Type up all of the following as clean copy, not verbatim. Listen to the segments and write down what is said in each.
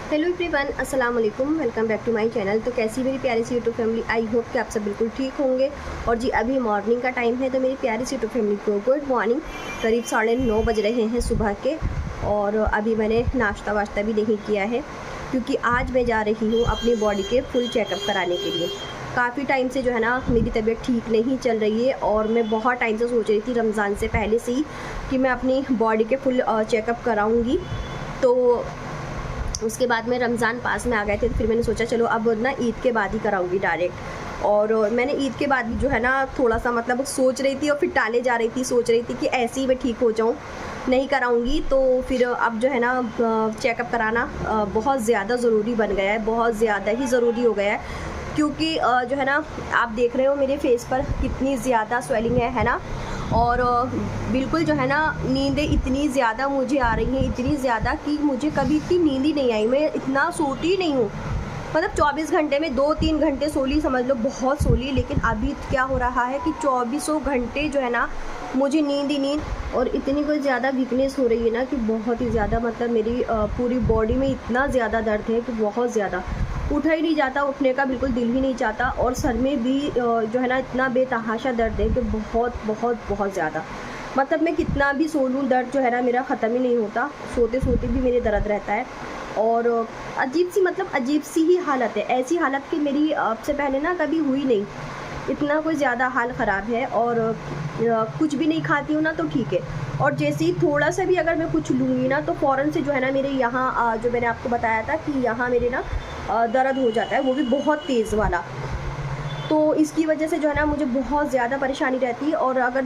Hello everyone, अस्सलाम वालेकुम। Welcome back to my channel. तो कैसी मेरी प्यारी सी यूट्यूब फैमिली, आई होप कि आप सब बिल्कुल ठीक होंगे। और जी अभी मॉर्निंग का टाइम है, तो मेरी प्यारी सी यूट्यूब फैमिली को गुड मॉर्निंग। करीब 9:30 बज रहे हैं सुबह के, और अभी मैंने नाश्ता वाश्ता भी नहीं किया है, क्योंकि आज मैं जा रही हूँ अपनी बॉडी के फुल चेकअप कराने के लिए। काफ़ी टाइम से जो है ना मेरी तबीयत ठीक नहीं चल रही है, और मैं बहुत टाइम से सोच रही थी रमज़ान से पहले से ही कि मैं अपनी बॉडी के फुल चेकअप कराऊँगी। तो उसके बाद में रमज़ान पास में आ गए थे, तो फिर मैंने सोचा चलो अब ना ईद के बाद ही कराऊंगी डायरेक्ट। और मैंने ईद के बाद जो है ना थोड़ा सा मतलब सोच रही थी, और फिर टाले जा रही थी, सोच रही थी कि ऐसे ही मैं ठीक हो जाऊं, नहीं कराऊंगी। तो फिर अब जो है ना चेकअप कराना बहुत ज़्यादा ज़रूरी बन गया है, बहुत ज़्यादा ही ज़रूरी हो गया है। क्योंकि जो है ना आप देख रहे हो मेरे फेस पर कितनी ज़्यादा स्वेलिंग है ना। और बिल्कुल जो है ना नींदें इतनी ज़्यादा मुझे आ रही हैं, इतनी ज़्यादा कि मुझे कभी इतनी नींद ही नहीं आई। मैं इतना सोती नहीं हूँ, मतलब 24 घंटे में 2-3 घंटे सो ली, समझ लो बहुत सो ली। लेकिन अभी क्या हो रहा है कि 24 घंटे जो है ना मुझे नींद ही नींद, और इतनी कोई ज़्यादा वीकनेस हो रही है ना कि बहुत ही ज़्यादा, मतलब मेरी पूरी बॉडी में इतना ज़्यादा दर्द है कि बहुत ज़्यादा उठा ही नहीं जाता, उठने का बिल्कुल दिल ही नहीं चाहता। और सर में भी जो है ना इतना बेतहाशा दर्द है कि बहुत बहुत बहुत ज़्यादा, मतलब मैं कितना भी सो लूँ दर्द जो है ना मेरा ख़त्म ही नहीं होता। सोते सोते भी मेरे दर्द रहता है, और अजीब सी, मतलब अजीब सी ही हालत है। ऐसी हालत की मेरी अब से पहले ना कभी हुई नहीं, इतना कोई ज़्यादा हाल ख़राब है। और कुछ भी नहीं खाती हूँ ना तो ठीक है, और जैसे ही थोड़ा सा भी अगर मैं कुछ लूँगी ना तो फ़ौरन से जो है ना मेरे यहाँ जो मैंने आपको बताया था कि यहाँ मेरे ना दर्द हो जाता है, वो भी बहुत तेज़ वाला। तो इसकी वजह से जो है ना मुझे बहुत ज़्यादा परेशानी रहती है। और अगर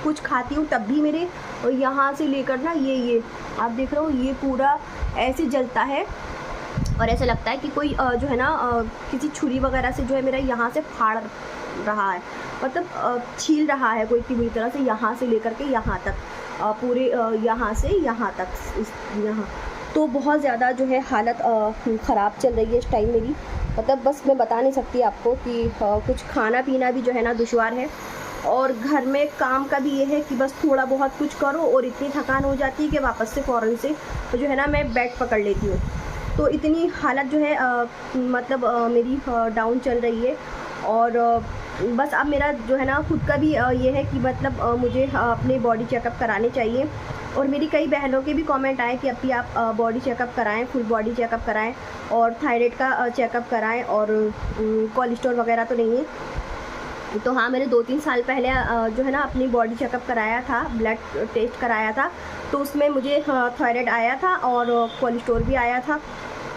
कुछ खाती हूँ तब भी मेरे यहाँ से लेकर ना ये आप देख रहे हो, ये पूरा ऐसे जलता है, और ऐसा लगता है कि कोई जो है ना किसी छुरी वगैरह से जो है मेरा यहाँ से फाड़ रहा है, मतलब छील रहा है कोई इतनी बुरी तरह से, यहाँ से लेकर के यहाँ तक, पूरे यहाँ से यहाँ तक, इस यहाँ। तो बहुत ज़्यादा जो है हालत ख़राब चल रही है इस टाइम मेरी, मतलब बस मैं बता नहीं सकती आपको कि कुछ खाना पीना भी जो है ना दुश्वार है। और घर में काम का भी ये है कि बस थोड़ा बहुत कुछ करो और इतनी थकान हो जाती है कि वापस से फ़ौरन से तो जो है ना मैं बेड पकड़ लेती हूँ। तो इतनी हालत जो है मतलब मेरी डाउन चल रही है। और बस अब मेरा जो है ना खुद का भी ये है कि मतलब मुझे अपने बॉडी चेकअप कराने चाहिए। और मेरी कई बहनों के भी कमेंट आए कि अभी आप बॉडी चेकअप कराएं, फुल बॉडी चेकअप कराएं, और थायराइड का चेकअप कराएं, और कोलेस्ट्रॉल वगैरह तो नहीं है। तो हाँ, मैंने 2-3 साल पहले जो है ना अपनी बॉडी चेकअप कराया था, ब्लड टेस्ट कराया था, तो उसमें मुझे थायराइड आया था, और कोलेस्ट्रॉल भी आया था,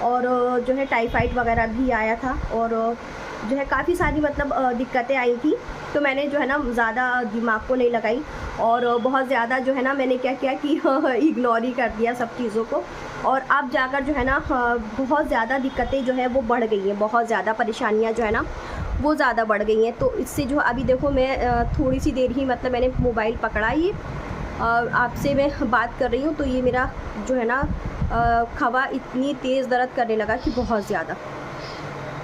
और जो है टाइफाइड वगैरह भी आया था, और जो है काफ़ी सारी मतलब दिक्कतें आई थी। तो मैंने जो है ना ज़्यादा दिमाग को नहीं लगाई, और बहुत ज़्यादा जो है ना मैंने क्या किया कि इग्नोर ही कर दिया सब चीज़ों को। और अब जाकर जो है ना बहुत ज़्यादा दिक्कतें जो है वो बढ़ गई हैं, बहुत ज़्यादा परेशानियाँ जो है ना वो ज़्यादा बढ़ गई हैं। तो इससे जो अभी देखो मैं थोड़ी सी देर ही मतलब मैंने मोबाइल पकड़ा, ये आपसे मैं बात कर रही हूँ, तो ये मेरा जो है ना खवा इतनी तेज़ दर्द करने लगा कि बहुत ज़्यादा।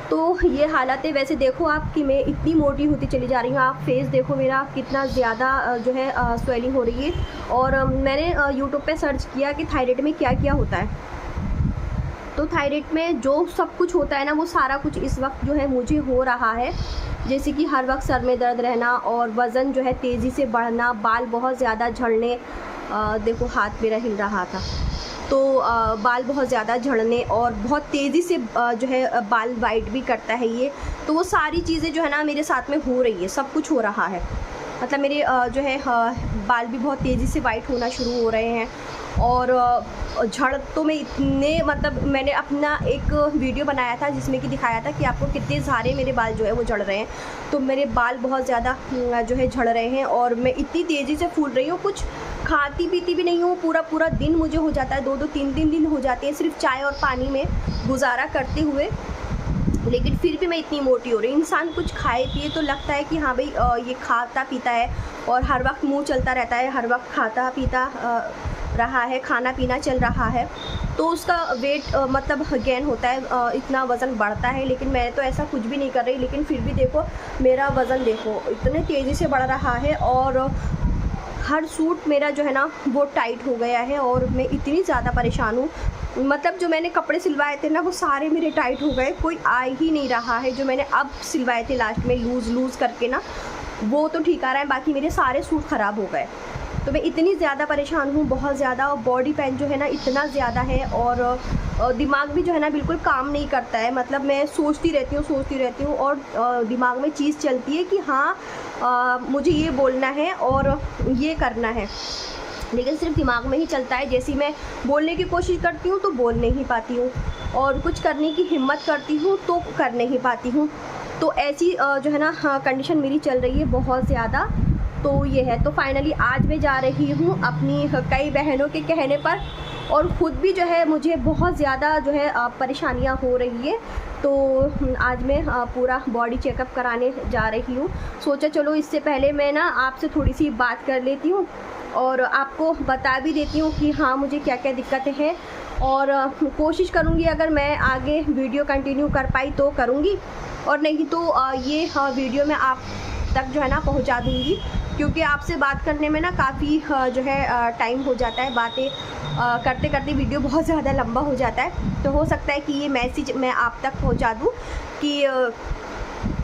तो ये हालत है। वैसे देखो आप कि मैं इतनी मोटी होती चली जा रही हूँ, आप फेस देखो मेरा कितना ज़्यादा जो है स्वेलिंग हो रही है। और मैंने यूट्यूब पे सर्च किया कि थायराइड में क्या क्या होता है। तो थायराइड में जो सब कुछ होता है ना वो सारा कुछ इस वक्त जो है मुझे हो रहा है। जैसे कि हर वक्त सर में दर्द रहना, और वज़न जो है तेज़ी से बढ़ना, बाल बहुत ज़्यादा झड़ने, देखो हाथ मेरा हिल रहा था, तो बाल बहुत ज़्यादा झड़ने, और बहुत तेज़ी से जो है बाल वाइट भी करता है ये। तो वो सारी चीज़ें जो है ना मेरे साथ में हो रही है, सब कुछ हो रहा है। मतलब मेरे जो है बाल भी बहुत तेज़ी से वाइट होना शुरू हो रहे हैं। और झड़ तो मैं इतने, मतलब मैंने अपना एक वीडियो बनाया था जिसमें कि दिखाया था कि आपको कितने सारे मेरे बाल जो है वो झड़ रहे हैं। तो मेरे बाल बहुत ज़्यादा जो है झड़ रहे हैं, और मैं इतनी तेज़ी से फूल रही हूँ, कुछ खाती पीती भी नहीं हूँ। पूरा पूरा दिन मुझे हो जाता है, 2-2 3-3 दिन हो जाते हैं सिर्फ चाय और पानी में गुजारा करते हुए। लेकिन फिर भी मैं इतनी मोटी हो रही हूँ। इंसान कुछ खाए पिए तो लगता है कि हाँ भाई ये खाता पीता है, और हर वक्त मुंह चलता रहता है, हर वक्त खाता पीता रहा है, खाना पीना चल रहा है, तो उसका वेट मतलब गेन होता है, इतना वज़न बढ़ता है। लेकिन मैं तो ऐसा कुछ भी नहीं कर रही, लेकिन फिर भी देखो मेरा वज़न देखो इतने तेज़ी से बढ़ रहा है, और हर सूट मेरा जो है ना वो टाइट हो गया है, और मैं इतनी ज़्यादा परेशान हूँ। मतलब जो मैंने कपड़े सिलवाए थे ना वो सारे मेरे टाइट हो गए, कोई आ ही नहीं रहा है। जो मैंने अब सिलवाए थे लास्ट में लूज़ करके ना, वो तो ठीक आ रहा है, बाकी मेरे सारे सूट ख़राब हो गए। तो मैं इतनी ज़्यादा परेशान हूँ, बहुत ज़्यादा। और बॉडी पेन जो है ना इतना ज़्यादा है, और दिमाग भी जो है ना बिल्कुल काम नहीं करता है। मतलब मैं सोचती रहती हूँ और दिमाग में चीज़ चलती है कि हाँ मुझे ये बोलना है और ये करना है, लेकिन सिर्फ दिमाग में ही चलता है। जैसे मैं बोलने की कोशिश करती हूँ तो बोल नहीं पाती हूँ, और कुछ करने की हिम्मत करती हूँ तो कर नहीं पाती हूँ। तो ऐसी जो है ना कंडीशन मेरी चल रही है बहुत ज़्यादा। तो ये है, तो फाइनली आज मैं जा रही हूँ अपनी कई बहनों के कहने पर, और ख़ुद भी जो है मुझे बहुत ज़्यादा जो है परेशानियाँ हो रही है। तो आज मैं पूरा बॉडी चेकअप कराने जा रही हूँ। सोचा चलो इससे पहले मैं ना आपसे थोड़ी सी बात कर लेती हूँ और आपको बता भी देती हूँ कि हाँ मुझे क्या क्या दिक्कतें हैं, और कोशिश करूँगी अगर मैं आगे वीडियो कंटिन्यू कर पाई तो करूँगी, और नहीं तो ये वीडियो मैं आप तक जो है ना पहुँचा दूँगी, क्योंकि आपसे बात करने में ना काफ़ी जो है टाइम हो जाता है। बातें करते करते वीडियो बहुत ज़्यादा लंबा हो जाता है। तो हो सकता है कि ये मैसेज मैं आप तक पहुंचा दूं कि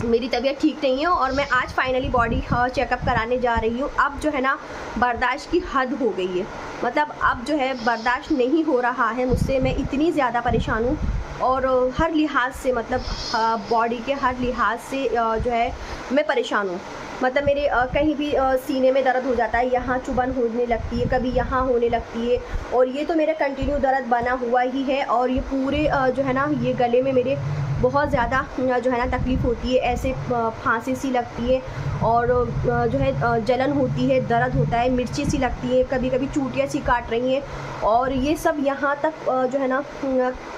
मेरी तबीयत ठीक नहीं है, और मैं आज फाइनली बॉडी चेकअप कराने जा रही हूँ। अब जो है ना बर्दाश्त की हद हो गई है, मतलब अब जो है बर्दाश्त नहीं हो रहा है मुझसे। मैं इतनी ज़्यादा परेशान हूँ, और हर लिहाज से, मतलब बॉडी के हर लिहाज से जो है मैं परेशान हूँ। मतलब मेरे कहीं भी सीने में दर्द हो जाता है, यहाँ चुभन होने लगती है, कभी यहाँ होने लगती है, और ये तो मेरा कंटिन्यू दर्द बना हुआ ही है। और ये पूरे जो है ना ये गले में मेरे बहुत ज़्यादा जो है ना तकलीफ़ होती है, ऐसे फांसी सी लगती है, और जो है जलन होती है, दर्द होता है, मिर्ची सी लगती है, कभी कभी चूटियाँ सी काट रही हैं, और ये सब यहाँ तक जो है ना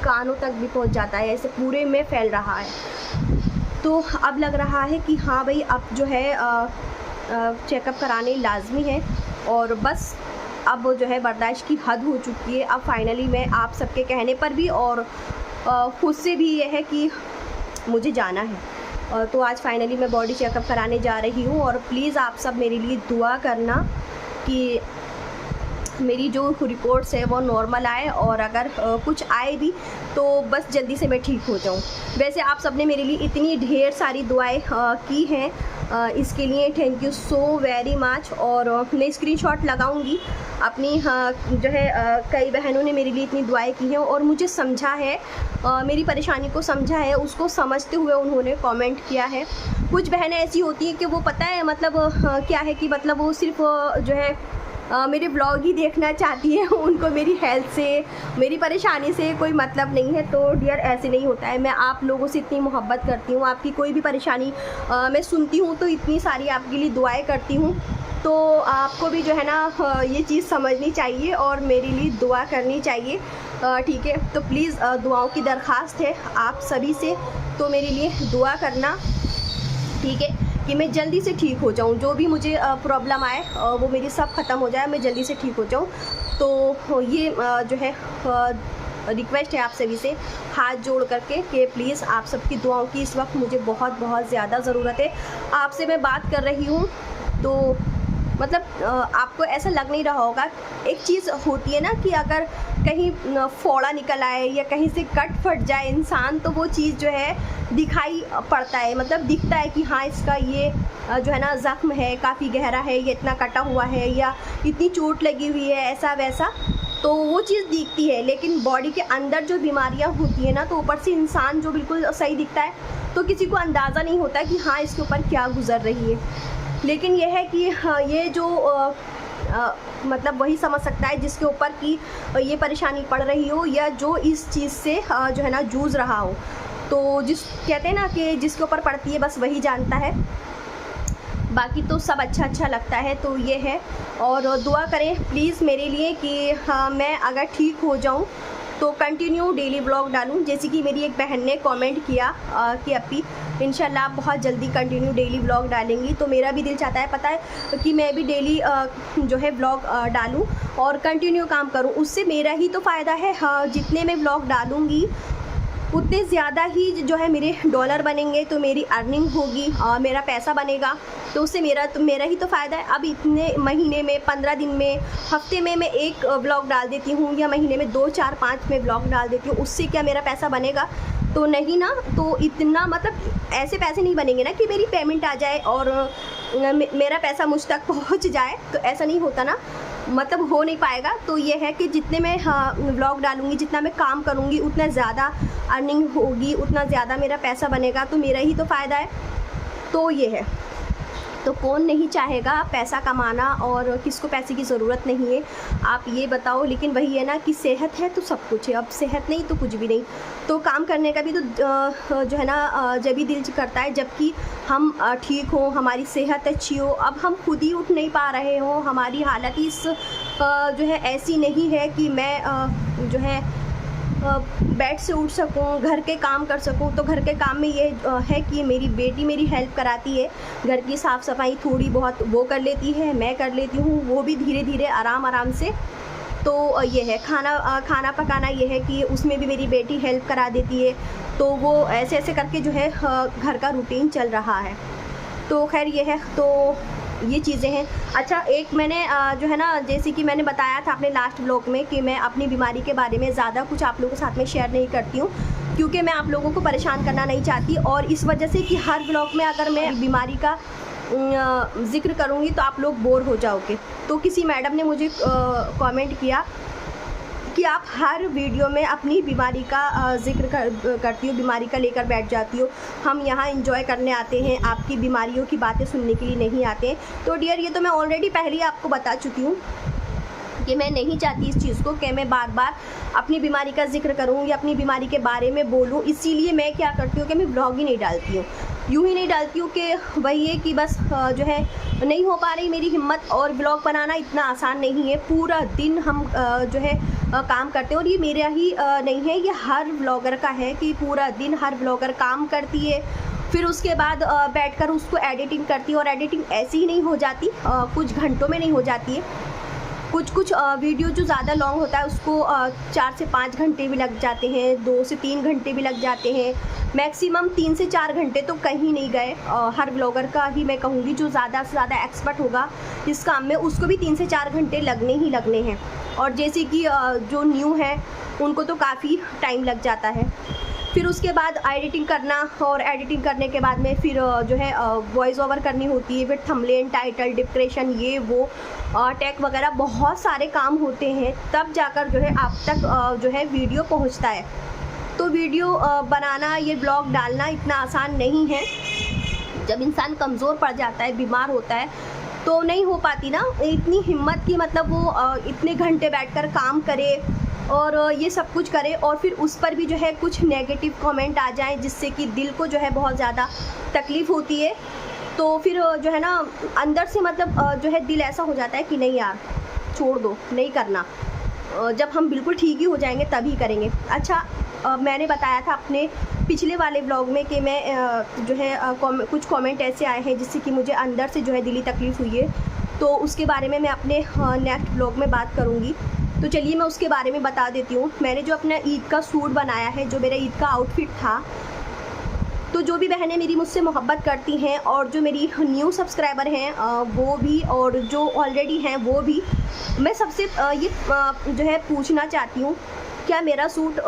कानों तक भी पहुँच जाता है, ऐसे पूरे में फैल रहा है। तो अब लग रहा है कि हाँ भाई अब जो है चेकअप कराने लाजमी है, और बस अब जो है बर्दाश्त की हद हो चुकी है। अब फाइनली मैं आप सबके कहने पर भी और खुद से भी ये है कि मुझे जाना है। तो आज फाइनली मैं बॉडी चेकअप कराने जा रही हूँ, और प्लीज़ आप सब मेरे लिए दुआ करना कि मेरी जो रिपोर्ट्स है वो नॉर्मल आए, और अगर कुछ आए भी तो बस जल्दी से मैं ठीक हो जाऊं। वैसे आप सबने मेरे लिए इतनी ढेर सारी दुआएं की हैं, इसके लिए thank you so very much. और मैं स्क्रीनशॉट लगाऊंगी अपनी, जो है कई बहनों ने मेरे लिए इतनी दुआएं की हैं और मुझे समझा है, मेरी परेशानी को समझा है, उसको समझते हुए उन्होंने कमेंट किया है। कुछ बहनें ऐसी होती हैं कि वो पता है मतलब क्या है कि मतलब वो सिर्फ जो है मेरे ब्लॉग ही देखना चाहती है, उनको मेरी हेल्थ से, मेरी परेशानी से कोई मतलब नहीं है। तो डियर ऐसे नहीं होता है, मैं आप लोगों से इतनी मोहब्बत करती हूँ, आपकी कोई भी परेशानी मैं सुनती हूँ तो इतनी सारी आपके लिए दुआएं करती हूँ। तो आपको भी जो है ना ये चीज़ समझनी चाहिए और मेरे लिए दुआ करनी चाहिए, ठीक है। तो प्लीज़ दुआओं की दरख्वास्त है आप सभी से, तो मेरे लिए दुआ करना, ठीक है, कि मैं जल्दी से ठीक हो जाऊं। जो भी मुझे प्रॉब्लम आए वो मेरी सब ख़त्म हो जाए, मैं जल्दी से ठीक हो जाऊं। तो ये जो है रिक्वेस्ट है आप सभी से हाथ जोड़ करके कि प्लीज़ आप सबकी दुआओं की इस वक्त मुझे बहुत बहुत ज़्यादा ज़रूरत है। आपसे मैं बात कर रही हूँ तो मतलब आपको ऐसा लग नहीं रहा होगा। एक चीज़ होती है ना कि अगर कहीं फोड़ा निकल आए या कहीं से कट फट जाए इंसान, तो वो चीज़ जो है दिखाई पड़ता है, मतलब दिखता है कि हाँ इसका ये जो है ना ज़ख्म है, काफ़ी गहरा है, ये इतना कटा हुआ है या इतनी चोट लगी हुई है, ऐसा वैसा, तो वो चीज़ दिखती है। लेकिन बॉडी के अंदर जो बीमारियाँ होती हैं ना, तो ऊपर से इंसान जो बिल्कुल सही दिखता है, तो किसी को अंदाज़ा नहीं होता कि हाँ इसके ऊपर क्या गुज़र रही है। लेकिन यह है कि ये जो मतलब वही समझ सकता है जिसके ऊपर की ये परेशानी पड़ रही हो, या जो इस चीज़ से जो है ना जूझ रहा हो। तो जिस कहते हैं ना कि जिसके ऊपर पड़ती है बस वही जानता है, बाकी तो सब अच्छा लगता है। तो ये है, और दुआ करें प्लीज़ मेरे लिए कि हाँ मैं अगर ठीक हो जाऊं तो कंटिन्यू डेली व्लॉग डालूं। जैसे कि मेरी एक बहन ने कमेंट किया कि अपी इंशाल्लाह आप बहुत जल्दी कंटिन्यू डेली व्लॉग डालेंगी, तो मेरा भी दिल चाहता है, पता है, कि मैं भी डेली जो है व्लॉग डालूं और कंटिन्यू काम करूं। उससे मेरा ही तो फ़ायदा है, जितने मैं व्लॉग डालूंगी उतने ज़्यादा ही जो है मेरे डॉलर बनेंगे, तो मेरी अर्निंग होगी, मेरा पैसा बनेगा, तो उससे मेरा ही तो फ़ायदा है। अब इतने महीने में, 15 दिन में, हफ्ते में मैं एक व्लॉग डाल देती हूँ, या महीने में 2, 4, 5 में व्लॉग डाल देती हूँ, उससे क्या मेरा पैसा बनेगा? तो नहीं ना। तो इतना मतलब ऐसे पैसे नहीं बनेंगे ना कि मेरी पेमेंट आ जाए और मेरा पैसा मुझ तक पहुँच जाए, तो ऐसा नहीं होता ना, मतलब हो नहीं पाएगा। तो ये है कि जितने मैं व्लॉग डालूँगी, जितना मैं काम करूँगी, उतना ज़्यादा अर्निंग होगी, उतना ज़्यादा मेरा पैसा बनेगा, तो मेरा ही तो फ़ायदा है। तो ये है, तो कौन नहीं चाहेगा पैसा कमाना, और किसको पैसे की ज़रूरत नहीं है, आप ये बताओ। लेकिन वही है ना कि सेहत है तो सब कुछ है, अब सेहत नहीं तो कुछ भी नहीं। तो काम करने का भी तो जो है ना जब भी दिल करता है, जबकि हम ठीक हो, हमारी सेहत अच्छी हो। अब हम खुद ही उठ नहीं पा रहे हो, हमारी हालत ही जो है ऐसी नहीं है कि मैं जो है बेड से उठ सकूं, घर के काम कर सकूं। तो घर के काम में ये है कि मेरी बेटी मेरी हेल्प कराती है, घर की साफ़ सफाई थोड़ी बहुत वो कर लेती है, मैं कर लेती हूँ, वो भी धीरे धीरे आराम से। तो ये है, खाना पकाना ये है कि उसमें भी मेरी बेटी हेल्प करा देती है। तो वो ऐसे ऐसे करके जो है घर का रूटीन चल रहा है। तो खैर ये है, तो ये चीज़ें हैं। अच्छा, एक मैंने जो है ना, जैसे कि मैंने बताया था अपने लास्ट ब्लॉग में कि मैं अपनी बीमारी के बारे में ज़्यादा कुछ आप लोगों के साथ में शेयर नहीं करती हूँ, क्योंकि मैं आप लोगों को परेशान करना नहीं चाहती। और इस वजह से कि हर ब्लॉग में अगर मैं बीमारी का ज़िक्र करूँगी तो आप लोग बोर हो जाओगे। तो किसी मैडम ने मुझे कमेंट किया कि आप हर वीडियो में अपनी बीमारी का ज़िक्र करती हो, बीमारी का लेकर बैठ जाती हो। हम यहाँ एंजॉय करने आते हैं, आपकी बीमारियों की बातें सुनने के लिए नहीं आते हैं। तो डियर, ये तो मैं ऑलरेडी पहले ही आपको बता चुकी हूँ कि मैं नहीं चाहती इस चीज़ को कि मैं बार बार अपनी बीमारी का जिक्र करूँ या अपनी बीमारी के बारे में बोलूँ। इसीलिए मैं क्या करती हूँ कि मैं ब्लॉग ही नहीं डालती हूँ, यूँ ही नहीं डालती हूँ कि वही है कि बस जो है नहीं हो पा रही मेरी हिम्मत। और ब्लॉग बनाना इतना आसान नहीं है, पूरा दिन हम जो है काम करते हैं। और ये मेरा ही नहीं है, ये हर ब्लॉगर का है कि पूरा दिन हर ब्लॉगर काम करती है, फिर उसके बाद बैठकर उसको एडिटिंग करती है। और एडिटिंग ऐसी ही नहीं हो जाती, कुछ घंटों में नहीं हो जाती है। कुछ वीडियो जो ज़्यादा लॉन्ग होता है उसको 4 से 5 घंटे भी लग जाते हैं, 2 से 3 घंटे भी लग जाते हैं, मैक्सिमम 3 से 4 घंटे तो कहीं नहीं गए। हर ब्लॉगर का ही मैं कहूँगी, जो ज़्यादा से ज़्यादा एक्सपर्ट होगा इस काम में, उसको भी 3 से 4 घंटे लगने ही लगने हैं। और जैसे कि जो न्यू है उनको तो काफ़ी टाइम लग जाता है। फिर उसके बाद एडिटिंग करना, और एडिटिंग करने के बाद में फिर जो है वॉइस ओवर करनी होती है, फिर थंबनेल, टाइटल, डिस्क्रिप्शन, ये वो टैग वगैरह बहुत सारे काम होते हैं, तब जाकर जो है आप तक जो है वीडियो पहुंचता है। तो वीडियो बनाना, ये ब्लॉग डालना इतना आसान नहीं है। जब इंसान कमज़ोर पड़ जाता है, बीमार होता है, तो नहीं हो पाती ना इतनी हिम्मत की, मतलब वो इतने घंटे बैठकर काम करे और ये सब कुछ करे, और फिर उस पर भी जो है कुछ नेगेटिव कमेंट आ जाए, जिससे कि दिल को जो है बहुत ज़्यादा तकलीफ़ होती है। तो फिर जो है ना अंदर से मतलब जो है दिल ऐसा हो जाता है कि नहीं यार, छोड़ दो, नहीं करना, जब हम बिल्कुल ठीक ही हो जाएंगे तभी करेंगे। अच्छा, मैंने बताया था अपने पिछले वाले ब्लॉग में कि मैं जो है कुछ कमेंट ऐसे आए हैं जिससे कि मुझे अंदर से जो है दिली तकलीफ़ हुई है, तो उसके बारे में मैं अपने नेक्स्ट ब्लॉग में बात करूँगी। तो चलिए मैं उसके बारे में बता देती हूँ। मैंने जो अपना ईद का सूट बनाया है, जो मेरा ईद का आउटफिट था, तो जो भी बहनें मेरी मुझसे मोहब्बत करती हैं और जो मेरी न्यू सब्सक्राइबर हैं वो भी, और जो ऑलरेडी हैं वो भी, मैं सबसे ये जो है पूछना चाहती हूँ, क्या मेरा सूट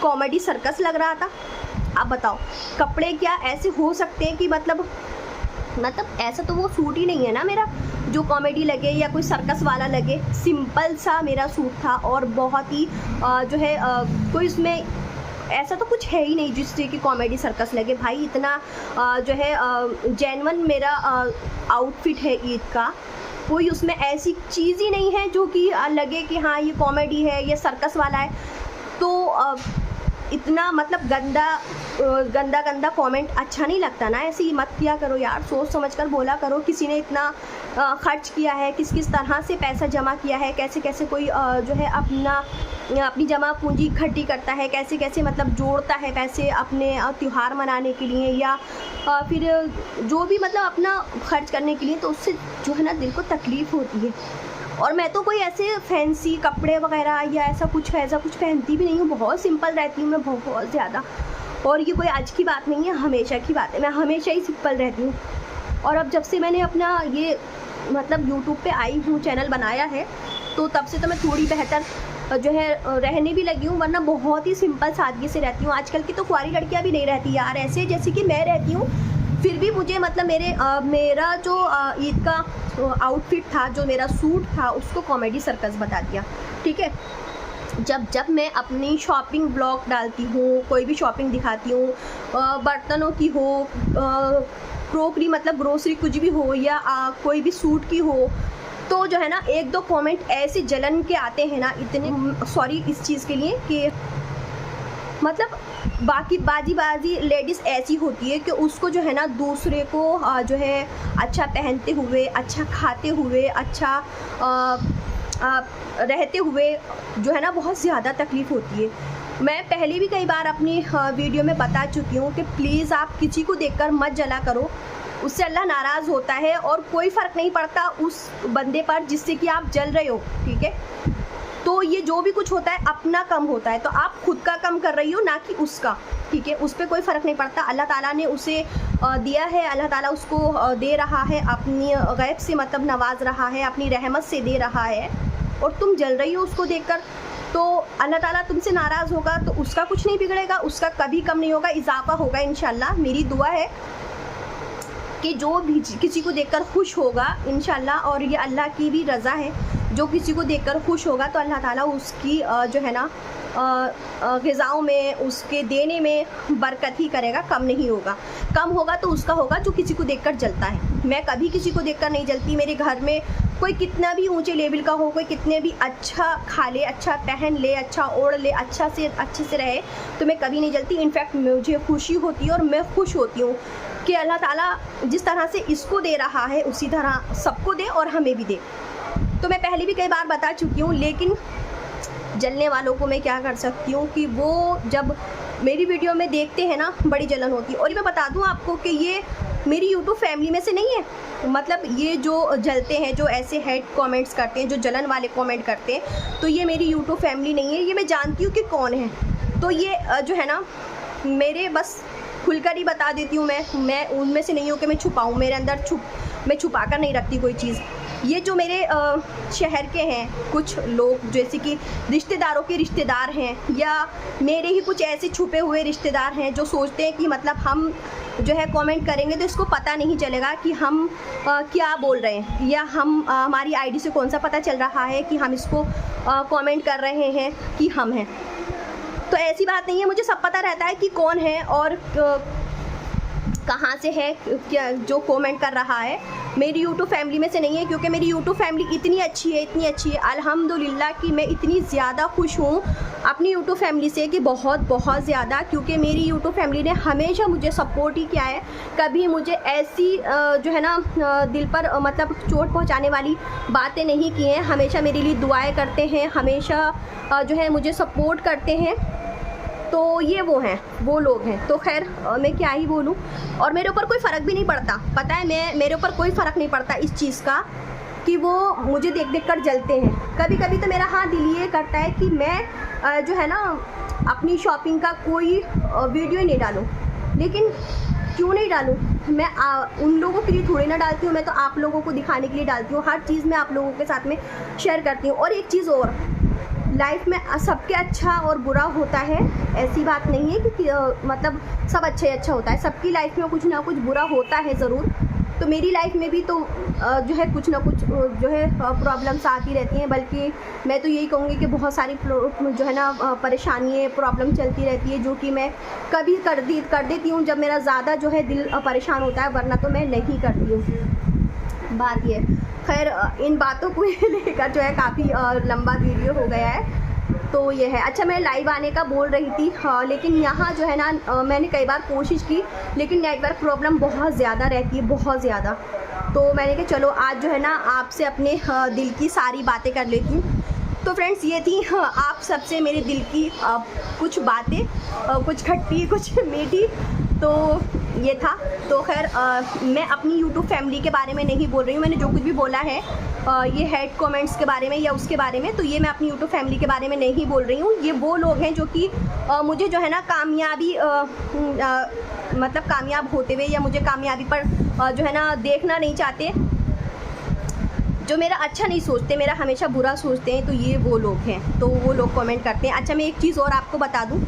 कॉमेडी सर्कस लग रहा था? आप बताओ, कपड़े क्या ऐसे हो सकते हैं कि मतलब ऐसा तो वो सूट ही नहीं है ना मेरा, जो कॉमेडी लगे या कोई सर्कस वाला लगे। सिंपल सा मेरा सूट था, और बहुत ही जो है कोई उसमें ऐसा तो कुछ है ही नहीं जिससे कि कॉमेडी सर्कस लगे। भाई इतना जो है जेन्युइन मेरा आउटफिट है ईद का, कोई उसमें ऐसी चीज़ ही नहीं है जो कि लगे कि हाँ ये कॉमेडी है, ये सर्कस वाला है। तो इतना मतलब गंदा कमेंट अच्छा नहीं लगता ना, ऐसे ही मत किया करो यार, सोच समझ कर बोला करो। किसी ने इतना खर्च किया है, किस तरह से पैसा जमा किया है, कैसे कोई जो है अपनी जमा पूंजी इकट्ठी करता है, कैसे मतलब जोड़ता है पैसे अपने त्यौहार मनाने के लिए, या फिर जो भी मतलब अपना खर्च करने के लिए, तो उससे जो है ना दिल को तकलीफ़ होती है। और मैं तो कोई ऐसे फैंसी कपड़े वगैरह या ऐसा कुछ पहनती भी नहीं हूँ, बहुत सिंपल रहती हूँ मैं, बहुत ज़्यादा। और ये कोई आज की बात नहीं है, हमेशा की बात है, मैं हमेशा ही सिंपल रहती हूँ। और अब जब से मैंने अपना ये मतलब यूट्यूब पे आई हूँ, चैनल बनाया है, तो तब से तो मैं थोड़ी बेहतर जो है रहने भी लगी हूँ, वरना बहुत ही सिंपल सादगी से रहती हूँ। आजकल की तो कुंवारी लड़कियाँ भी नहीं रहती यार ऐसे जैसे कि मैं रहती हूँ। फिर भी मुझे मतलब मेरा जो ईद का आउटफिट था, जो मेरा सूट था, उसको कॉमेडी सर्कस बता दिया, ठीक है। जब मैं अपनी शॉपिंग ब्लॉग डालती हूँ, कोई भी शॉपिंग दिखाती हूँ, बर्तनों की हो, क्रोकरी मतलब ग्रोसरी कुछ भी हो, या कोई भी सूट की हो, तो जो है ना 1-2 कमेंट ऐसे जलन के आते हैं ना, इतने सॉरी इस चीज़ के लिए कि मतलब बाजी लेडीज़ ऐसी होती है कि उसको जो है ना दूसरे को जो है अच्छा पहनते हुए, अच्छा खाते हुए, अच्छा रहते हुए जो है ना बहुत ज़्यादा तकलीफ़ होती है। मैं पहले भी कई बार अपनी वीडियो में बता चुकी हूँ कि प्लीज़ आप किसी को देखकर मत जला करो, उससे अल्लाह नाराज़ होता है और कोई फ़र्क नहीं पड़ता उस बंदे पर जिससे कि आप जल रहे हो, ठीक है। तो ये जो भी कुछ होता है अपना कम होता है, तो आप खुद का कम कर रही हो, ना कि उसका, ठीक है। उस पर कोई फ़र्क नहीं पड़ता, अल्लाह ताला ने उसे दिया है, अल्लाह ताला उसको दे रहा है, अपनी गैब से मतलब नवाज रहा है, अपनी रहमत से दे रहा है, और तुम जल रही हो उसको देखकर, तो अल्लाह ताला तुमसे नाराज़ होगा, तो उसका कुछ नहीं बिगड़ेगा, उसका कभी कम नहीं होगा, इजाफा होगा इंशाल्लाह। मेरी दुआ है कि जो भी किसी को देखकर खुश होगा इंशाल्लाह, और ये अल्लाह की भी रज़ा है, जो किसी को देखकर खुश होगा तो अल्लाह ताला उसकी जो है ना ग़िज़ाओं में, उसके देने में बरकत ही करेगा, कम नहीं होगा। कम होगा तो उसका होगा जो किसी को देखकर जलता है। मैं कभी किसी को देखकर नहीं जलती। मेरे घर में कोई कितना भी ऊंचे लेवल का हो, कोई कितने भी अच्छा खा ले, अच्छा पहन ले, अच्छा ओढ़ ले, अच्छे से रहे, तो मैं कभी नहीं जलती। इनफैक्ट मुझे खुशी होती है और मैं खुश होती हूँ कि अल्लाह ताला जिस तरह से इसको दे रहा है उसी तरह सबको दे और हमें भी दे। तो मैं पहले भी कई बार बता चुकी हूँ, लेकिन जलने वालों को मैं क्या कर सकती हूँ कि वो जब मेरी वीडियो में देखते हैं ना, बड़ी जलन होती है। और ये मैं बता दूँ आपको कि ये मेरी यूट्यूब फैमिली में से नहीं है, मतलब ये जो जलते हैं, जो ऐसे हेड कमेंट्स करते हैं, जो जलन वाले कमेंट करते हैं, तो ये मेरी यूट्यूब फैमिली नहीं है। ये मैं जानती हूँ कि कौन है, तो ये जो है ना मेरे बस खुलकर ही बता देती हूँ। मैं उनमें से नहीं हूँ कि मैं छुपाऊँ, मेरे अंदर मैं छुपा कर नहीं रखती कोई चीज़। ये जो मेरे शहर के हैं कुछ लोग, जैसे कि रिश्तेदारों के रिश्तेदार हैं, या मेरे ही कुछ ऐसे छुपे हुए रिश्तेदार हैं जो सोचते हैं कि मतलब हम जो है कमेंट करेंगे तो इसको पता नहीं चलेगा कि हम क्या बोल रहे हैं, या हमारी आईडी से कौन सा पता चल रहा है कि हम इसको कमेंट कर रहे हैं कि हम हैं। तो ऐसी बात नहीं है, मुझे सब पता रहता है कि कौन है और कहाँ से है, क्या जो कमेंट कर रहा है। मेरी यूट्यूब फैमिली में से नहीं है, क्योंकि मेरी यूट्यूब फैमिली इतनी अच्छी है अल्हम्दुलिल्लाह कि मैं इतनी ज़्यादा खुश हूँ अपनी यूट्यूब फैमिली से कि बहुत ज़्यादा, क्योंकि मेरी यूट्यूब फैमिली ने हमेशा मुझे सपोर्ट ही किया है। कभी मुझे ऐसी जो है ना दिल पर मतलब चोट पहुँचाने वाली बातें नहीं की हैं। हमेशा मेरे लिए दुआएँ करते हैं, हमेशा जो है मुझे सपोर्ट करते हैं। तो ये वो लोग हैं। तो खैर मैं क्या ही बोलूँ, और मेरे ऊपर कोई फ़र्क भी नहीं पड़ता, पता है, मेरे ऊपर कोई फ़र्क नहीं पड़ता इस चीज़ का कि वो मुझे देख कर जलते हैं। कभी कभी तो मेरा दिल ये करता है कि मैं जो है ना अपनी शॉपिंग का कोई वीडियो ही नहीं डालूँ, लेकिन क्यों नहीं डालूँ? मैं उन लोगों के लिए थोड़ी ना डालती हूँ, मैं तो आप लोगों को दिखाने के लिए डालती हूँ। हर चीज़ मैं आप लोगों के साथ में शेयर करती हूँ। और एक चीज़ और, लाइफ में सबके अच्छा और बुरा होता है, ऐसी बात नहीं है कि मतलब सब अच्छा होता है। सबकी लाइफ में कुछ ना कुछ बुरा होता है ज़रूर। तो मेरी लाइफ में भी तो जो है कुछ ना कुछ जो है प्रॉब्लम्स आती रहती हैं, बल्कि मैं तो यही कहूँगी कि बहुत सारी जो है ना परेशानियाँ प्रॉब्लम चलती रहती है, जो कि मैं कभी कर देती हूँ जब मेरा ज़्यादा जो है दिल परेशान होता है, वरना तो मैं नहीं करती हूँ। बात ये, खैर इन बातों को लेकर जो है काफ़ी लंबा वीडियो हो गया है, तो ये है। अच्छा, मैं लाइव आने का बोल रही थी, हाँ, लेकिन यहाँ जो है ना मैंने कई बार कोशिश की, लेकिन नेटवर्क प्रॉब्लम बहुत ज़्यादा रहती है, बहुत ज़्यादा। तो मैंने कहा चलो आज जो है ना आपसे अपने दिल की सारी बातें कर लेती हूँ। तो फ्रेंड्स, ये थी आप सबसे मेरे दिल की कुछ बातें, कुछ खट्टी कुछ मीठी, तो ये था। तो खैर मैं अपनी यूट्यूब फैमिली के बारे में नहीं बोल रही हूँ। मैंने जो कुछ भी बोला है ये हेड कमेंट्स के बारे में या उसके बारे में, तो ये मैं अपनी यूट्यूब फैमिली के बारे में नहीं बोल रही हूँ। ये वो लोग हैं जो कि मुझे जो है ना कामयाबी मतलब कामयाब होते हुए या मुझे कामयाबी पर जो है ना देखना नहीं चाहते, जो मेरा अच्छा नहीं सोचते, मेरा हमेशा बुरा सोचते हैं, तो ये वो लोग हैं। तो वो लोग कमेंट करते हैं। अच्छा, मैं एक चीज़ और आपको बता दूं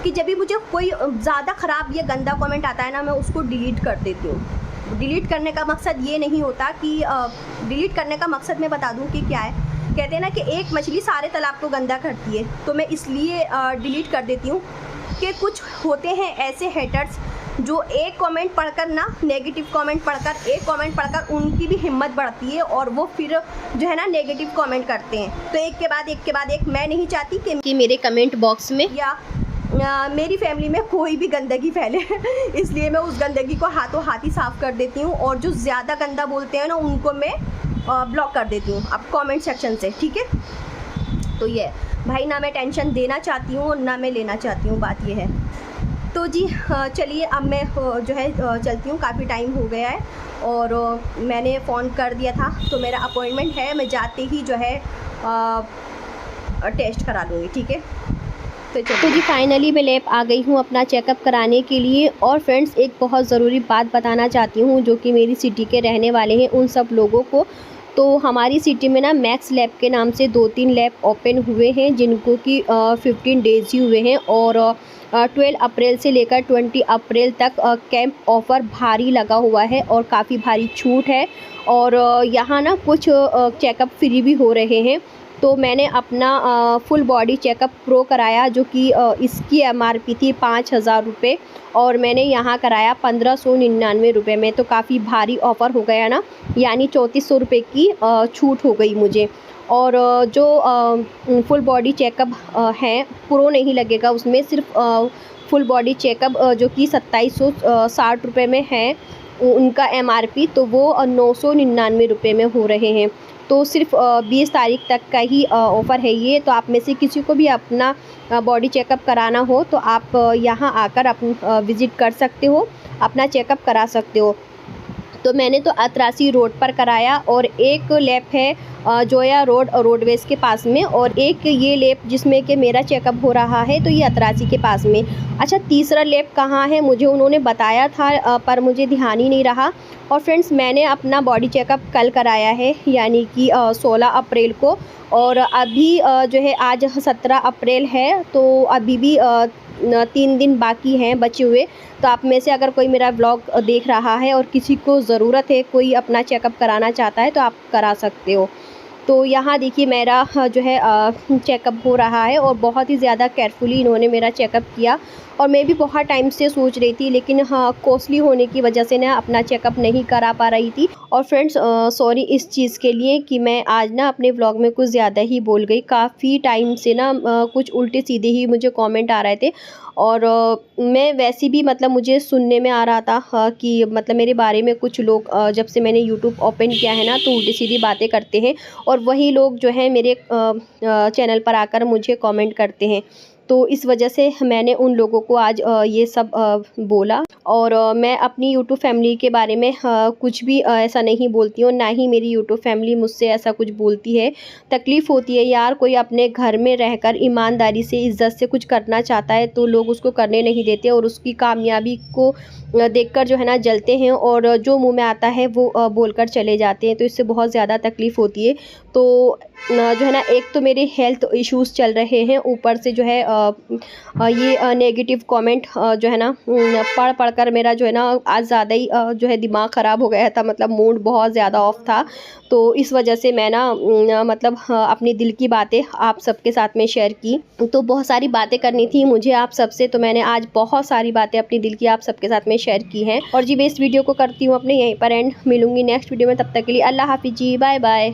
कि जब भी मुझे कोई ज़्यादा ख़राब या गंदा कमेंट आता है ना, मैं उसको डिलीट कर देती हूँ। डिलीट करने का मकसद ये नहीं होता कि डिलीट करने का मकसद मैं बता दूँ कि क्या है। कहते हैं ना कि एक मछली सारे तालाब को गंदा करती है, तो मैं इसलिए डिलीट कर देती हूँ कि कुछ होते हैं ऐसे हेटर्स जो एक कमेंट पढ़कर ना, नेगेटिव कमेंट पढ़कर, एक कमेंट पढ़कर उनकी भी हिम्मत बढ़ती है और वो फिर जो है ना नेगेटिव कमेंट करते हैं। तो एक के बाद एक मैं नहीं चाहती कि मेरे कमेंट बॉक्स में या मेरी फैमिली में कोई भी गंदगी फैले इसलिए मैं उस गंदगी को हाथों हाथ ही साफ़ कर देती हूँ, और जो ज़्यादा गंदा बोलते हैं ना उनको मैं ब्लॉक कर देती हूँ अब कमेंट सेक्शन से, ठीक है। तो ये भाई, ना मैं टेंशन देना चाहती हूँ और ना मैं लेना चाहती हूँ, बात ये है। तो जी चलिए अब मैं जो है चलती हूँ, काफ़ी टाइम हो गया है और मैंने फ़ोन कर दिया था, तो मेरा अपॉइंटमेंट है, मैं जाते ही जो है टेस्ट करा लूँगी, ठीक है। तो जी फाइनली मैं लैब आ गई हूँ अपना चेकअप कराने के लिए। और फ्रेंड्स, एक बहुत ज़रूरी बात बताना चाहती हूँ जो कि मेरी सिटी के रहने वाले हैं उन सब लोगों को। तो हमारी सिटी में ना मैक्स लैब के नाम से 2-3 लैब ओपन हुए हैं जिनको कि 15 डेज़ ही हुए हैं, और 12 अप्रैल से लेकर 20 अप्रैल तक कैंप ऑफ़र भारी लगा हुआ है और काफ़ी भारी छूट है। और यहाँ ना कुछ चेकअप फ्री भी हो रहे हैं। तो मैंने अपना फुल बॉडी चेकअप प्रो कराया जो कि इसकी MRP थी 5,000 रुपये, और मैंने यहाँ कराया 1,599 रुपये में। तो काफ़ी भारी ऑफ़र हो गया ना, यानी 3,400 रुपये की छूट हो गई मुझे। और जो फुल बॉडी चेकअप है, प्रो नहीं लगेगा उसमें, सिर्फ फुल बॉडी चेकअप जो कि 2,760 रुपये में है उनका MRP, तो वो 999 रुपये में हो रहे हैं। तो सिर्फ 20 तारीख तक का ही ऑफ़र है ये। तो आप में से किसी को भी अपना बॉडी चेकअप कराना हो तो आप यहाँ आकर विज़िट कर सकते हो, अपना चेकअप करा सकते हो। तो मैंने तो अतरासी रोड पर कराया, और एक लैब है जोया रोड रोडवेज़ के पास में, और एक ये लैब जिसमें कि मेरा चेकअप हो रहा है तो ये अतरासी के पास में। अच्छा, तीसरा लैब कहाँ है मुझे उन्होंने बताया था पर मुझे ध्यान ही नहीं रहा। और फ्रेंड्स, मैंने अपना बॉडी चेकअप कल कराया है, यानी कि 16 अप्रैल को, और अभी जो है आज 17 अप्रैल है, तो अभी भी 3 दिन बाकी हैं बचे हुए। तो आप में से अगर कोई मेरा ब्लॉग देख रहा है और किसी को ज़रूरत है, कोई अपना चेकअप कराना चाहता है, तो आप करा सकते हो। तो यहाँ देखिए मेरा जो है चेकअप हो रहा है, और बहुत ही ज़्यादा केयरफुली इन्होंने मेरा चेकअप किया। और मैं भी बहुत टाइम से सोच रही थी, लेकिन हाँ कॉस्टली होने की वजह से ना अपना चेकअप नहीं करा पा रही थी। और फ्रेंड्स, सॉरी इस चीज़ के लिए कि मैं आज ना अपने व्लॉग में कुछ ज़्यादा ही बोल गई। काफ़ी टाइम से ना कुछ उल्टे सीधे ही मुझे कमेंट आ रहे थे, और मैं वैसे भी मतलब मुझे सुनने में आ रहा था कि मतलब मेरे बारे में कुछ लोग जब से मैंने यूट्यूब ओपन किया है ना, तो उल्टी सीधी बातें करते हैं, और वही लोग जो है मेरे चैनल पर आकर मुझे कमेंट करते हैं। तो इस वजह से मैंने उन लोगों को आज ये सब बोला। और मैं अपनी यूट्यूब फैमिली के बारे में कुछ भी ऐसा नहीं बोलती हूँ, ना ही मेरी यूट्यूब फैमिली मुझसे ऐसा कुछ बोलती है। तकलीफ़ होती है यार, कोई अपने घर में रहकर ईमानदारी से, इज़्ज़त से कुछ करना चाहता है तो लोग उसको करने नहीं देते, और उसकी कामयाबी को देखकर जो है ना जलते हैं, और जो मुंह में आता है वो बोलकर चले जाते हैं। तो इससे बहुत ज़्यादा तकलीफ़ होती है। तो जो है ना, एक तो मेरे हेल्थ इश्यूज़ चल रहे हैं, ऊपर से जो है ये नेगेटिव कमेंट जो है ना पढ़ कर मेरा जो है ना आज ज़्यादा ही जो है दिमाग ख़राब हो गया था, मतलब मूड बहुत ज़्यादा ऑफ था। तो इस वजह से मैं ना मतलब अपनी दिल की बातें आप सबके साथ में शेयर की। तो बहुत सारी बातें करनी थी मुझे आप सबसे, तो मैंने आज बहुत सारी बातें अपनी दिल की आप सबके साथ में शेयर की हैं। और जी मैं इस वीडियो को करती हूँ अपने यहीं पर एंड। मिलूँगी नेक्स्ट वीडियो में, तब तक के लिए अल्लाह हाफ़िज़ जी, बाय बाय।